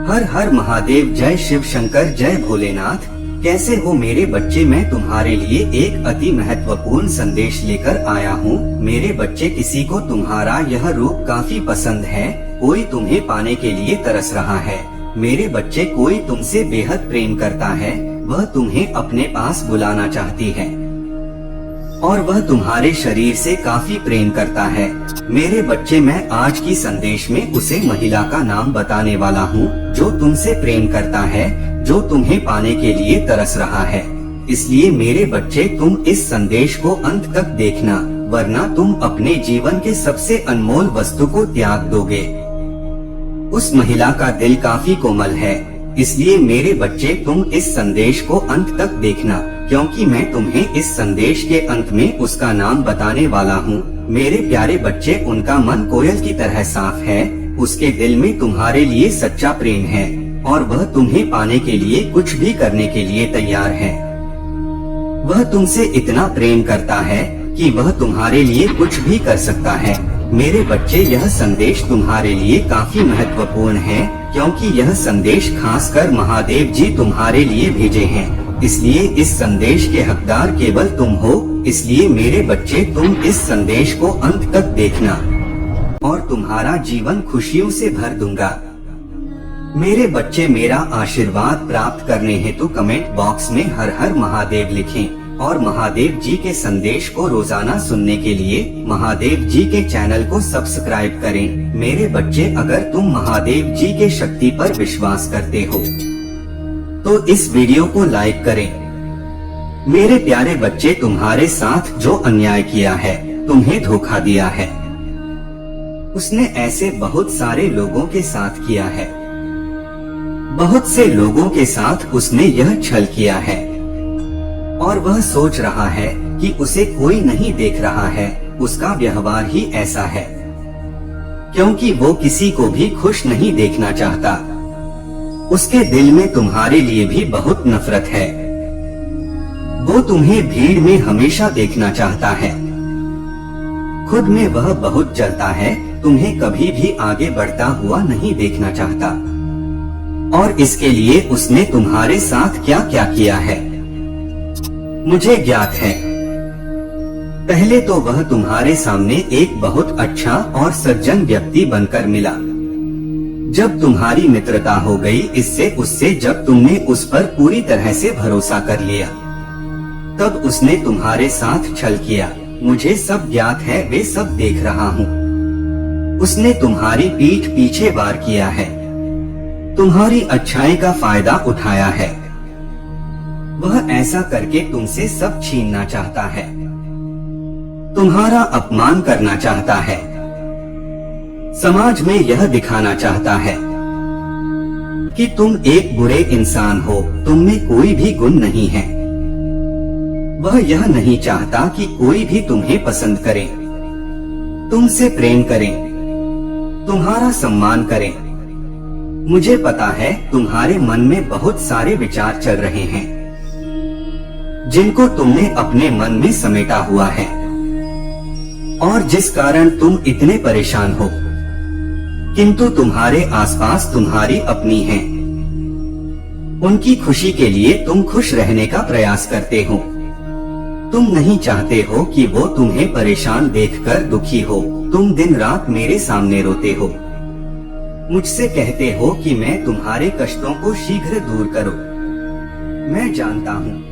हर हर महादेव, जय शिव शंकर, जय भोलेनाथ। कैसे हो मेरे बच्चे? मैं तुम्हारे लिए एक अति महत्वपूर्ण संदेश लेकर आया हूँ। मेरे बच्चे, किसी को तुम्हारा यह रूप काफी पसंद है। कोई तुम्हें पाने के लिए तरस रहा है। मेरे बच्चे, कोई तुमसे बेहद प्रेम करता है। वह तुम्हें अपने पास बुलाना चाहती है और वह तुम्हारे शरीर से काफी प्रेम करता है। मेरे बच्चे, मैं आज की संदेश में उसे महिला का नाम बताने वाला हूँ जो तुमसे प्रेम करता है, जो तुम्हें पाने के लिए तरस रहा है। इसलिए मेरे बच्चे, तुम इस संदेश को अंत तक देखना, वरना तुम अपने जीवन के सबसे अनमोल वस्तु को त्याग दोगे। उस महिला का दिल काफी कोमल है, इसलिए मेरे बच्चे, तुम इस संदेश को अंत तक देखना, क्योंकि मैं तुम्हें इस संदेश के अंत में उसका नाम बताने वाला हूँ। मेरे प्यारे बच्चे, उनका मन कोयल की तरह साफ है। उसके दिल में तुम्हारे लिए सच्चा प्रेम है और वह तुम्हें पाने के लिए कुछ भी करने के लिए तैयार है। वह तुमसे इतना प्रेम करता है कि वह तुम्हारे लिए कुछ भी कर सकता है। मेरे बच्चे, यह संदेश तुम्हारे लिए काफी महत्वपूर्ण है, क्योंकि यह संदेश खासकर महादेव जी तुम्हारे लिए भेजे हैं। इसलिए इस संदेश के हकदार केवल तुम हो। इसलिए मेरे बच्चे, तुम इस संदेश को अंत तक देखना और तुम्हारा जीवन खुशियों से भर दूंगा। मेरे बच्चे, मेरा आशीर्वाद प्राप्त करने हेतु कमेंट बॉक्स में हर हर महादेव लिखें और महादेव जी के संदेश को रोजाना सुनने के लिए महादेव जी के चैनल को सब्सक्राइब करें। मेरे बच्चे, अगर तुम महादेव जी के शक्ति पर विश्वास करते हो तो इस वीडियो को लाइक करें। मेरे प्यारे बच्चे, तुम्हारे साथ जो अन्याय किया है, तुम्हें धोखा दिया है, उसने ऐसे बहुत सारे लोगों के साथ किया है। बहुत से लोगों के साथ उसने यह छल किया है और वह सोच रहा है कि उसे कोई नहीं देख रहा है। उसका व्यवहार ही ऐसा है, क्योंकि वो किसी को भी खुश नहीं देखना चाहता। उसके दिल में तुम्हारे लिए भी बहुत नफरत है। वो तुम्हें भीड़ में हमेशा देखना चाहता है। खुद में वह बहुत जलता है, तुम्हें कभी भी आगे बढ़ता हुआ नहीं देखना चाहता। और इसके लिए उसने तुम्हारे साथ क्या क्या किया है, मुझे ज्ञात है। पहले तो वह तुम्हारे सामने एक बहुत अच्छा और सज्जन व्यक्ति बनकर मिला। जब तुम्हारी मित्रता हो गई इससे उससे, जब तुमने उस पर पूरी तरह से भरोसा कर लिया, तब उसने तुम्हारे साथ छल किया। मुझे सब ज्ञात है, वे सब देख रहा हूँ। उसने तुम्हारी पीठ पीछे वार किया है, तुम्हारी अच्छाई का फायदा उठाया है। वह ऐसा करके तुमसे सब छीनना चाहता है, तुम्हारा अपमान करना चाहता है, समाज में यह दिखाना चाहता है कि तुम एक बुरे इंसान हो, तुम में कोई भी गुण नहीं है। वह यह नहीं चाहता कि कोई भी तुम्हें पसंद करे, तुमसे प्रेम करे, तुम्हारा सम्मान करे। मुझे पता है तुम्हारे मन में बहुत सारे विचार चल रहे हैं जिनको तुमने अपने मन में समेटा हुआ है और जिस कारण तुम इतने परेशान हो। किंतु तुम्हारे आसपास तुम्हारी अपनी हैं। उनकी खुशी के लिए तुम खुश रहने का प्रयास करते हो। तुम नहीं चाहते हो कि वो तुम्हें परेशान देखकर दुखी हो। तुम दिन रात मेरे सामने रोते हो, मुझसे कहते हो कि मैं तुम्हारे कष्टों को शीघ्र दूर करो। मैं जानता हूँ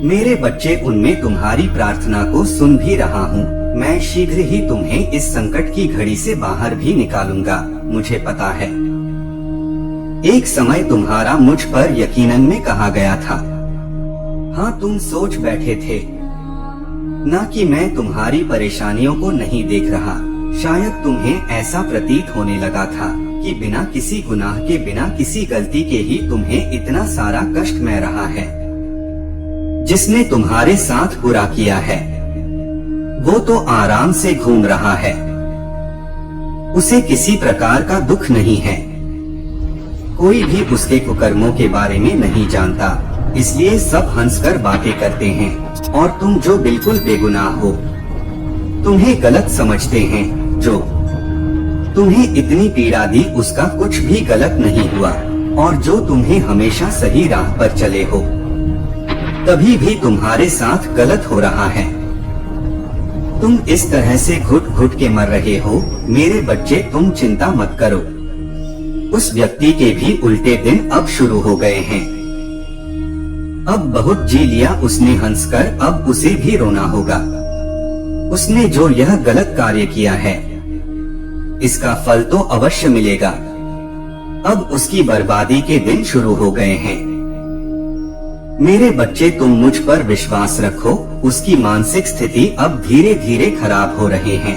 मेरे बच्चे, उनमें तुम्हारी प्रार्थना को सुन भी रहा हूँ। मैं शीघ्र ही तुम्हें इस संकट की घड़ी से बाहर भी निकालूंगा। मुझे पता है एक समय तुम्हारा मुझ पर यकीनन में कहा गया था। हाँ, तुम सोच बैठे थे ना कि मैं तुम्हारी परेशानियों को नहीं देख रहा। शायद तुम्हें ऐसा प्रतीत होने लगा था कि बिना किसी गुनाह के, बिना किसी गलती के ही तुम्हें इतना सारा कष्ट मिल रहा है। जिसने तुम्हारे साथ बुरा किया है वो तो आराम से घूम रहा है, उसे किसी प्रकार का दुख नहीं है। कोई भी उसके कुकर्मों के बारे में नहीं जानता, इसलिए सब हंसकर बातें करते हैं और तुम जो बिल्कुल बेगुनाह हो, तुम्हें गलत समझते हैं। जो तुम्हें इतनी पीड़ा दी उसका कुछ भी गलत नहीं हुआ, और जो तुम्हें हमेशा सही राह पर चले हो, तभी भी तुम्हारे साथ गलत हो रहा है। तुम इस तरह से घुट घुट के मर रहे हो। मेरे बच्चे, तुम चिंता मत करो। उस व्यक्ति के भी उल्टे दिन अब शुरू हो गए हैं। अब बहुत जी लिया उसने हंसकर, अब उसे भी रोना होगा। उसने जो यह गलत कार्य किया है, इसका फल तो अवश्य मिलेगा। अब उसकी बर्बादी के दिन शुरू हो गए हैं। मेरे बच्चे, तुम मुझ पर विश्वास रखो। उसकी मानसिक स्थिति अब धीरे धीरे खराब हो रही है।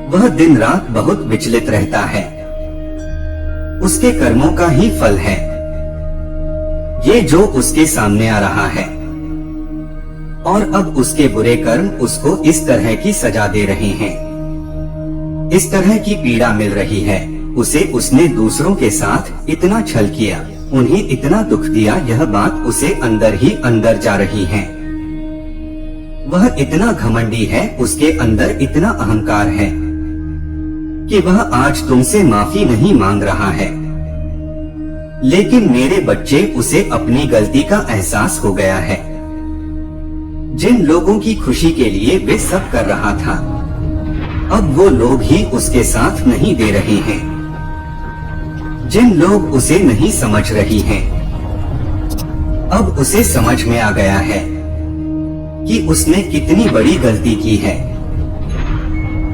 वह दिन रात बहुत विचलित रहता है। उसके कर्मों का ही फल है ये जो उसके सामने आ रहा है, और अब उसके बुरे कर्म उसको इस तरह की सजा दे रहे हैं, इस तरह की पीड़ा मिल रही है उसे। उसने दूसरों के साथ इतना छल किया, उन्हें इतना दुख दिया, यह बात उसे अंदर ही अंदर जा रही है। वह इतना घमंडी है, उसके अंदर इतना अहंकार है कि वह आज तुमसे माफी नहीं मांग रहा है। लेकिन मेरे बच्चे, उसे अपनी गलती का एहसास हो गया है। जिन लोगों की खुशी के लिए वे सब कर रहा था, अब वो लोग ही उसके साथ नहीं दे रहे हैं। जिन लोग उसे नहीं समझ रही हैं, अब उसे समझ में आ गया है कि उसने कितनी बड़ी गलती की है।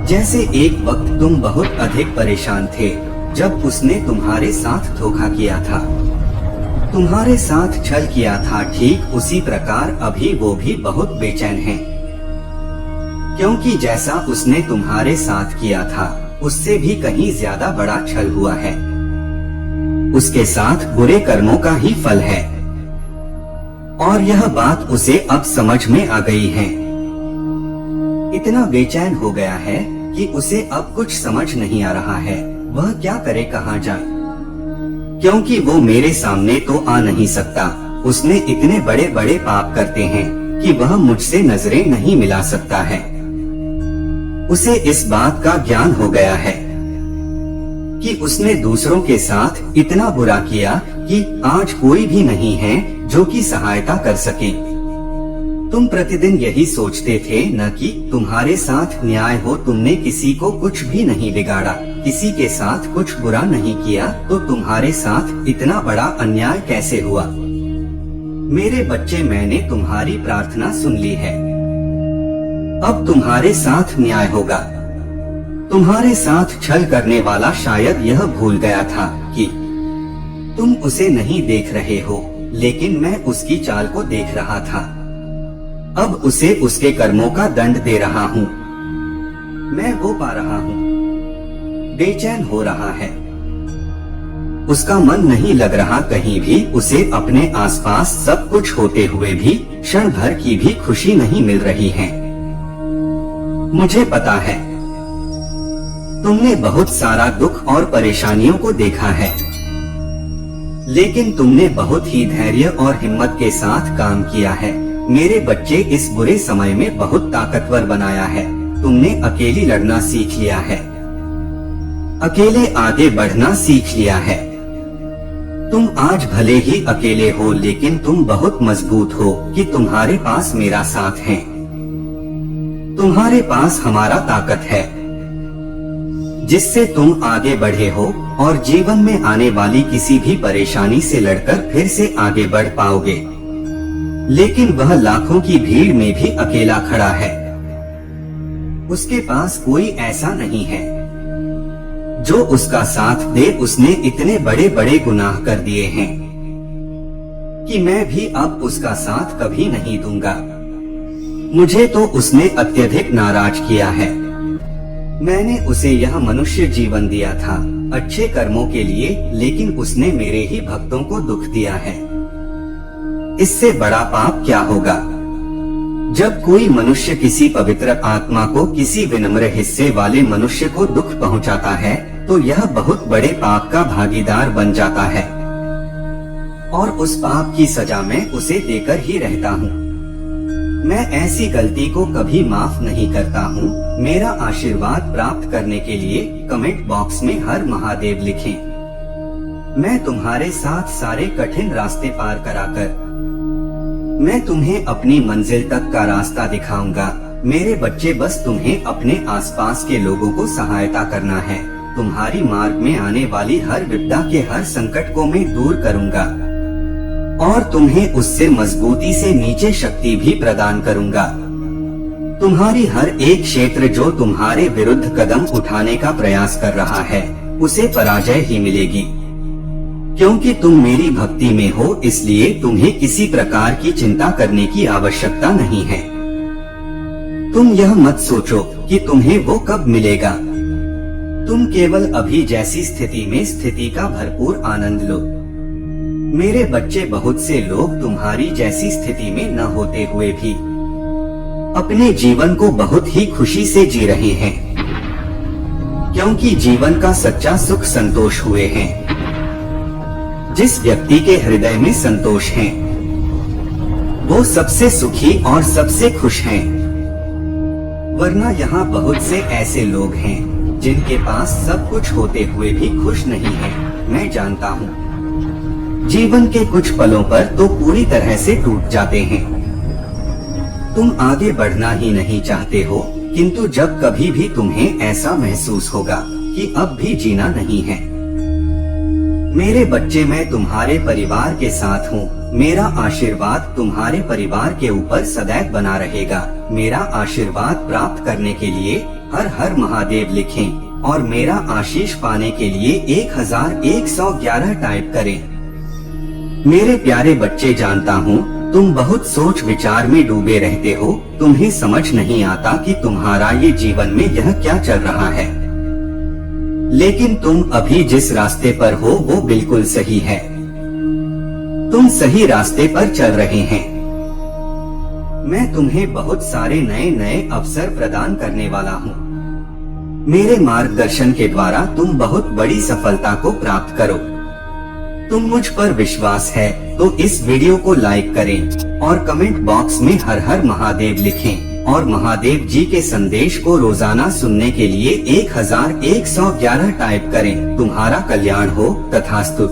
जैसे एक वक्त तुम बहुत अधिक परेशान थे जब उसने तुम्हारे साथ धोखा किया था, तुम्हारे साथ छल किया था, ठीक उसी प्रकार अभी वो भी बहुत बेचैन है, क्योंकि जैसा उसने तुम्हारे साथ किया था उससे भी कहीं ज्यादा बड़ा छल हुआ है। उसके साथ बुरे कर्मों का ही फल है, और यह बात उसे अब समझ में आ गई है। इतना बेचैन हो गया है कि उसे अब कुछ समझ नहीं आ रहा है वह क्या करे, कहाँ जाए, क्योंकि वो मेरे सामने तो आ नहीं सकता। उसने इतने बड़े बड़े पाप करते हैं कि वह मुझसे नजरें नहीं मिला सकता है। उसे इस बात का ज्ञान हो गया है कि उसने दूसरों के साथ इतना बुरा किया कि आज कोई भी नहीं है जो कि सहायता कर सके। तुम प्रतिदिन यही सोचते थे न कि तुम्हारे साथ न्याय हो, तुमने किसी को कुछ भी नहीं बिगाड़ा, किसी के साथ कुछ बुरा नहीं किया, तो तुम्हारे साथ इतना बड़ा अन्याय कैसे हुआ। मेरे बच्चे, मैंने तुम्हारी प्रार्थना सुन ली है। अब तुम्हारे साथ न्याय होगा। तुम्हारे साथ छल करने वाला शायद यह भूल गया था कि तुम उसे नहीं देख रहे हो, लेकिन मैं उसकी चाल को देख रहा था। अब उसे उसके कर्मों का दंड दे रहा हूँ। मैं वो पा रहा हूँ। बेचैन हो रहा है, उसका मन नहीं लग रहा कहीं भी। उसे अपने आसपास सब कुछ होते हुए भी क्षण भर की भी खुशी नहीं मिल रही है। मुझे पता है तुमने बहुत सारा दुख और परेशानियों को देखा है, लेकिन तुमने बहुत ही धैर्य और हिम्मत के साथ काम किया है। मेरे बच्चे, इस बुरे समय में बहुत ताकतवर बनाया है। तुमने अकेली लड़ना सीख लिया है, अकेले आगे बढ़ना सीख लिया है। तुम आज भले ही अकेले हो, लेकिन तुम बहुत मजबूत हो कि तुम्हारे पास मेरा साथ है, तुम्हारे पास हमारा ताकत है, जिससे तुम आगे बढ़े हो और जीवन में आने वाली किसी भी परेशानी से लड़कर फिर से आगे बढ़ पाओगे। लेकिन वह लाखों की भीड़ में भी अकेला खड़ा है। उसके पास कोई ऐसा नहीं है जो उसका साथ दे। उसने इतने बड़े बड़े गुनाह कर दिए हैं कि मैं भी अब उसका साथ कभी नहीं दूंगा। मुझे तो उसने अत्यधिक नाराज किया है। मैंने उसे यह मनुष्य जीवन दिया था अच्छे कर्मों के लिए, लेकिन उसने मेरे ही भक्तों को दुख दिया है। इससे बड़ा पाप क्या होगा। जब कोई मनुष्य किसी पवित्र आत्मा को, किसी विनम्र हिस्से वाले मनुष्य को दुख पहुंचाता है, तो यह बहुत बड़े पाप का भागीदार बन जाता है, और उस पाप की सजा मैं उसे देकर ही रहता हूँ। मैं ऐसी गलती को कभी माफ नहीं करता हूँ। मेरा आशीर्वाद प्राप्त करने के लिए कमेंट बॉक्स में हर महादेव लिखें। मैं तुम्हारे साथ सारे कठिन रास्ते पार कराकर मैं तुम्हें अपनी मंजिल तक का रास्ता दिखाऊंगा। मेरे बच्चे, बस तुम्हें अपने आसपास के लोगों को सहायता करना है। तुम्हारी मार्ग में आने वाली हर विपदा के हर संकट को मैं दूर करूंगा और तुम्हें उससे मजबूती से नीचे शक्ति भी प्रदान करूंगा। तुम्हारी हर एक क्षेत्र जो तुम्हारे विरुद्ध कदम उठाने का प्रयास कर रहा है, उसे पराजय ही मिलेगी। क्योंकि तुम मेरी भक्ति में हो, इसलिए तुम्हें किसी प्रकार की चिंता करने की आवश्यकता नहीं है। तुम यह मत सोचो कि तुम्हें वो कब मिलेगा। तुम केवल अभी जैसी स्थिति में स्थिति का भरपूर आनंद लो। मेरे बच्चे, बहुत से लोग तुम्हारी जैसी स्थिति में न होते हुए भी अपने जीवन को बहुत ही खुशी से जी रहे हैं, क्योंकि जीवन का सच्चा सुख संतोष हुए हैं। जिस व्यक्ति के हृदय में संतोष है, वो सबसे सुखी और सबसे खुश हैं। वरना यहाँ बहुत से ऐसे लोग हैं जिनके पास सब कुछ होते हुए भी खुश नहीं है। मैं जानता हूँ, जीवन के कुछ पलों पर तो पूरी तरह से टूट जाते हैं। तुम आगे बढ़ना ही नहीं चाहते हो, किंतु जब कभी भी तुम्हें ऐसा महसूस होगा कि अब भी जीना नहीं है, मेरे बच्चे, मैं तुम्हारे परिवार के साथ हूँ। मेरा आशीर्वाद तुम्हारे परिवार के ऊपर सदैव बना रहेगा। मेरा आशीर्वाद प्राप्त करने के लिए हर हर महादेव लिखें और मेरा आशीष पाने के लिए 1111 टाइप करें। मेरे प्यारे बच्चे, जानता हूँ तुम बहुत सोच विचार में डूबे रहते हो। तुम्हें समझ नहीं आता कि तुम्हारा ये जीवन में यह क्या चल रहा है, लेकिन तुम अभी जिस रास्ते पर हो वो बिल्कुल सही है। तुम सही रास्ते पर चल रहे हैं। मैं तुम्हें बहुत सारे नए नए अवसर प्रदान करने वाला हूँ। मेरे मार्गदर्शन के द्वारा तुम बहुत बड़ी सफलता को प्राप्त करो। तुम मुझ पर विश्वास है तो इस वीडियो को लाइक करें और कमेंट बॉक्स में हर हर महादेव लिखें और महादेव जी के संदेश को रोजाना सुनने के लिए 1111 टाइप करें। तुम्हारा कल्याण हो। तथास्तु।